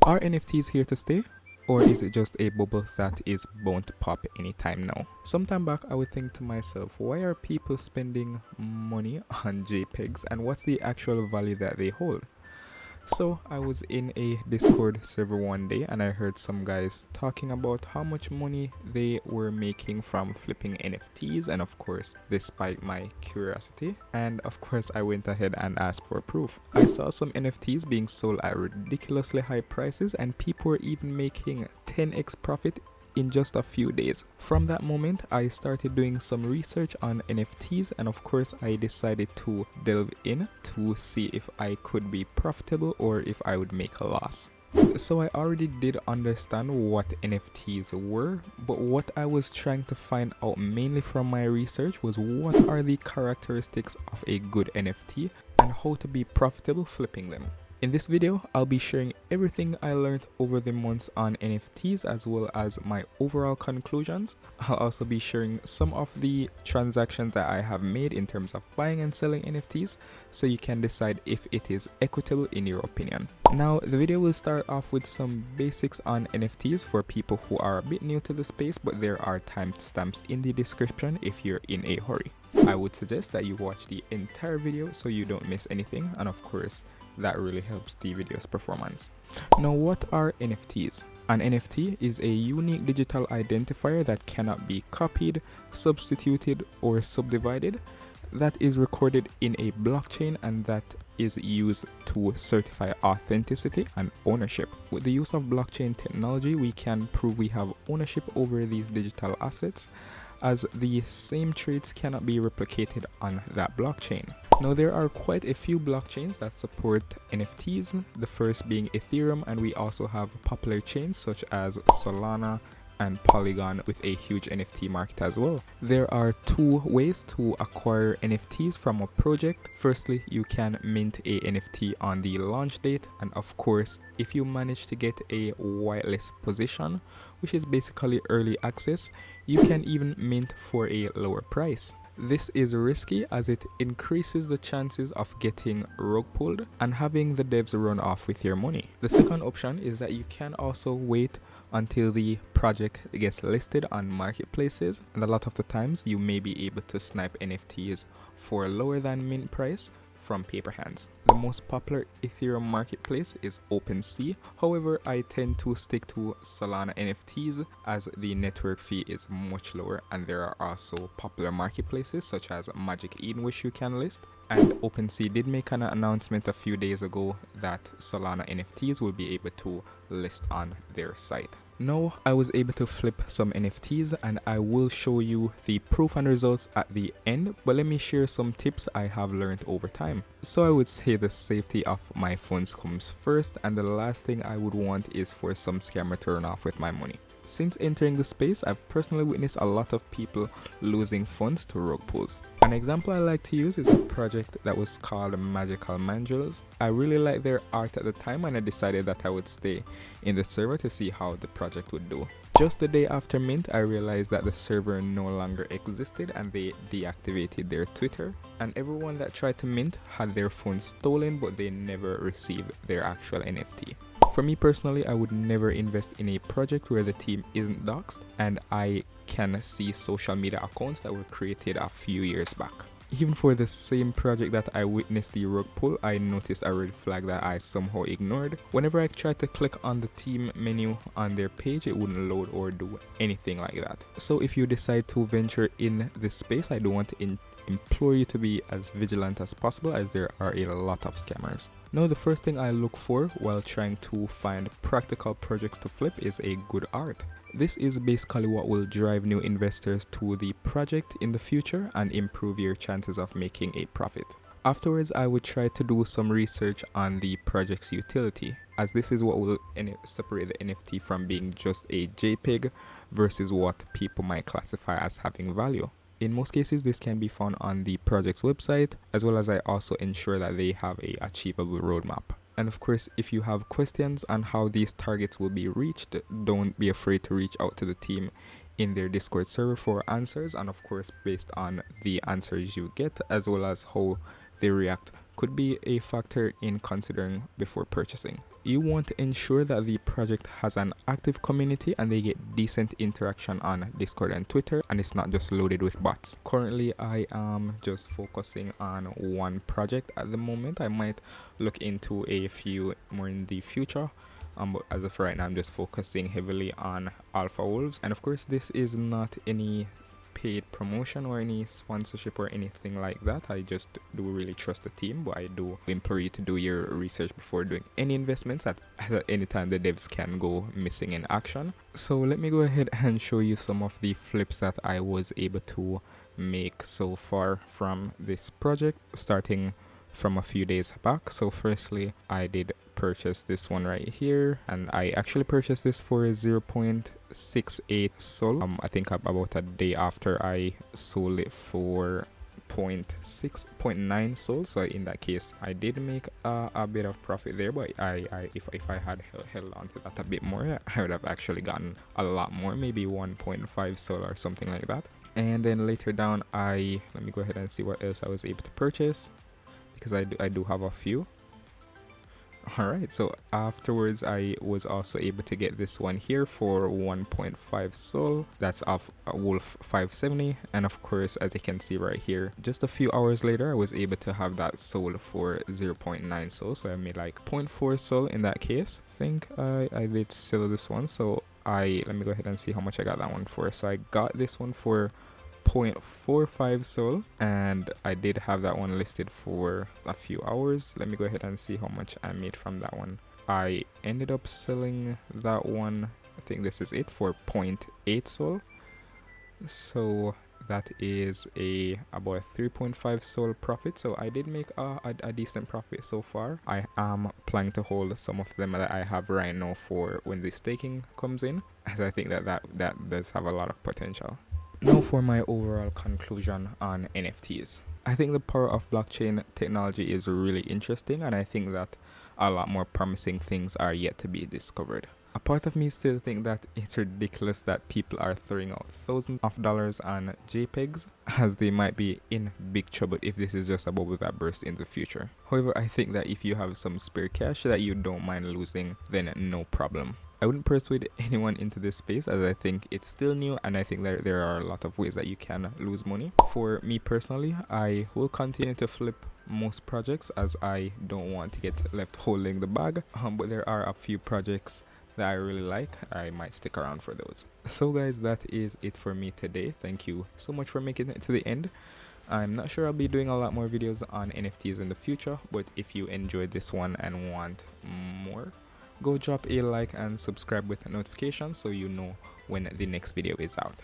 Are NFTs here to stay? Or is it just a bubble that is bound to pop anytime now? Sometime back, I would think to myself, why are people spending money on JPEGs and what's the actual value that they hold? So I was in a Discord server one day and I heard some guys talking about how much money they were making from flipping NFTs, and of course this spiked my curiosity, and of course I went ahead and asked for proof. I saw some NFTs being sold at ridiculously high prices and people were even making 10x profit in just a few days. From that moment, I started doing some research on NFTs, and of course, I decided to delve in to see if I could be profitable or if I would make a loss. So I already did understand what NFTs were, but what I was trying to find out mainly from my research was what are the characteristics of a good NFT and how to be profitable flipping them. In this video, I'll be sharing everything I learned over the months on NFTs as well as my overall conclusions. I'll also be sharing some of the transactions that I have made in terms of buying and selling NFTs so you can decide if it is equitable in your opinion. Now, the video will start off with some basics on NFTs for people who are a bit new to the space, but there are timestamps in the description if you're in a hurry. I would suggest that you watch the entire video so you don't miss anything, and of course, that really helps the video's performance. Now, what are NFTs? An NFT is a unique digital identifier that cannot be copied, substituted, or subdivided, that is recorded in a blockchain and that is used to certify authenticity and ownership. With the use of blockchain technology, we can prove we have ownership over these digital assets, as the same traits cannot be replicated on that blockchain. Now, there are quite a few blockchains that support NFTs, the first being Ethereum, and we also have popular chains such as Solana and Polygon with a huge NFT market as well. There are two ways to acquire NFTs from a project. Firstly, you can mint a NFT on the launch date, and of course, if you manage to get a whitelist position, which is basically early access, you can even mint for a lower price. This is risky as it increases the chances of getting rug pulled and having the devs run off with your money. The second option is that you can also wait until the project gets listed on marketplaces, and a lot of the times you may be able to snipe NFTs for lower than mint price from paper hands. The most popular Ethereum marketplace is OpenSea. However, I tend to stick to Solana NFTs as the network fee is much lower, and there are also popular marketplaces such as Magic Eden which you can list. And OpenSea did make an announcement a few days ago that Solana NFTs will be able to list on their site. Now, I was able to flip some NFTs and I will show you the proof and results at the end, but let me share some tips I have learned over time. So I would say the safety of my funds comes first, and the last thing I would want is for some scammer to run off with my money. Since entering the space, I've personally witnessed a lot of people losing funds to rug pulls. An example I like to use is a project that was called Magical Mandrels. I really liked their art at the time and I decided that I would stay in the server to see how the project would do. Just the day after mint, I realized that the server no longer existed and they deactivated their Twitter, and everyone that tried to mint had their funds stolen, but they never received their actual NFT. For me personally, I would never invest in a project where the team isn't doxed and I can see social media accounts that were created a few years back. Even for the same project that I witnessed the rug pull, I noticed a red flag that I somehow ignored. Whenever I tried to click on the team menu on their page, it wouldn't load or do anything like that. So if you decide to venture in this space, I do want to implore you to be as vigilant as possible, as there are a lot of scammers. Now, the first thing I look for while trying to find practical projects to flip is a good art. This is basically what will drive new investors to the project in the future and improve your chances of making a profit. Afterwards, I would try to do some research on the project's utility, as this is what will separate the NFT from being just a JPEG versus what people might classify as having value. In most cases, this can be found on the project's website, as well as I also ensure that they have a achievable roadmap. And of course, if you have questions on how these targets will be reached, don't be afraid to reach out to the team in their Discord server for answers, and of course, based on the answers you get as well as how they react could be a factor in considering before purchasing. you want to ensure that the project has an active community and they get decent interaction on Discord and Twitter, and it's not just loaded with bots. Currently, I am just focusing on one project at the moment. I might look into a few more in the future. But as of right now, I'm just focusing heavily on Alpha Wolves. And of course, this is not any paid promotion or any sponsorship or anything like that. I just do really trust the team, but I do implore you to do your research before doing any investments. At any time, the devs can go missing in action. So let me go ahead and show you some of the flips that I was able to make so far from this project, starting from a few days back. So firstly, I did purchase this one right here, and I actually purchased this for 0.68 sol. I think about a day after I sold it for 0.9 sol. So in that case, I did make a bit of profit there, but if I had held on to that a bit more, I would have actually gotten a lot more, maybe 1.5 sol or something like that. And then later down, let me go ahead and see what else I was able to purchase, because I do have a few. Alright, so afterwards I was also able to get this one here for 1.5 sol. That's off Wolf 570, and of course, as you can see right here, just a few hours later I was able to have that sold for 0.9 sol, so I made like 0.4 sol in that case. I think I did sell this one, so let me go ahead and see how much I got that one for. So I got this one for 0.45 sol, and I did have that one listed for a few hours. Let me go ahead and see how much I made from that one. I ended up selling that one, I think this is it, for 0.8 sol. So that is about 3.5 sol profit. So I did make a decent profit so far. I am planning to hold some of them that I have right now for when the staking comes in, as I think that does have a lot of potential. Now for my overall conclusion on NFTs. I think the power of blockchain technology is really interesting, and I think that a lot more promising things are yet to be discovered. A part of me still think that it's ridiculous that people are throwing out thousands of dollars on JPEGs, as they might be in big trouble if this is just a bubble that bursts in the future. However, I think that if you have some spare cash that you don't mind losing, then no problem. I wouldn't persuade anyone into this space, as I think it's still new, and I think that there are a lot of ways that you can lose money. For me personally, I will continue to flip most projects, as I don't want to get left holding the bag, but there are a few projects that I really like. I might stick around for those. So guys, that is it for me today. Thank you so much for making it to the end. I'm not sure I'll be doing a lot more videos on NFTs in the future, but if you enjoyed this one and want more, go drop a like and subscribe with notifications so you know when the next video is out.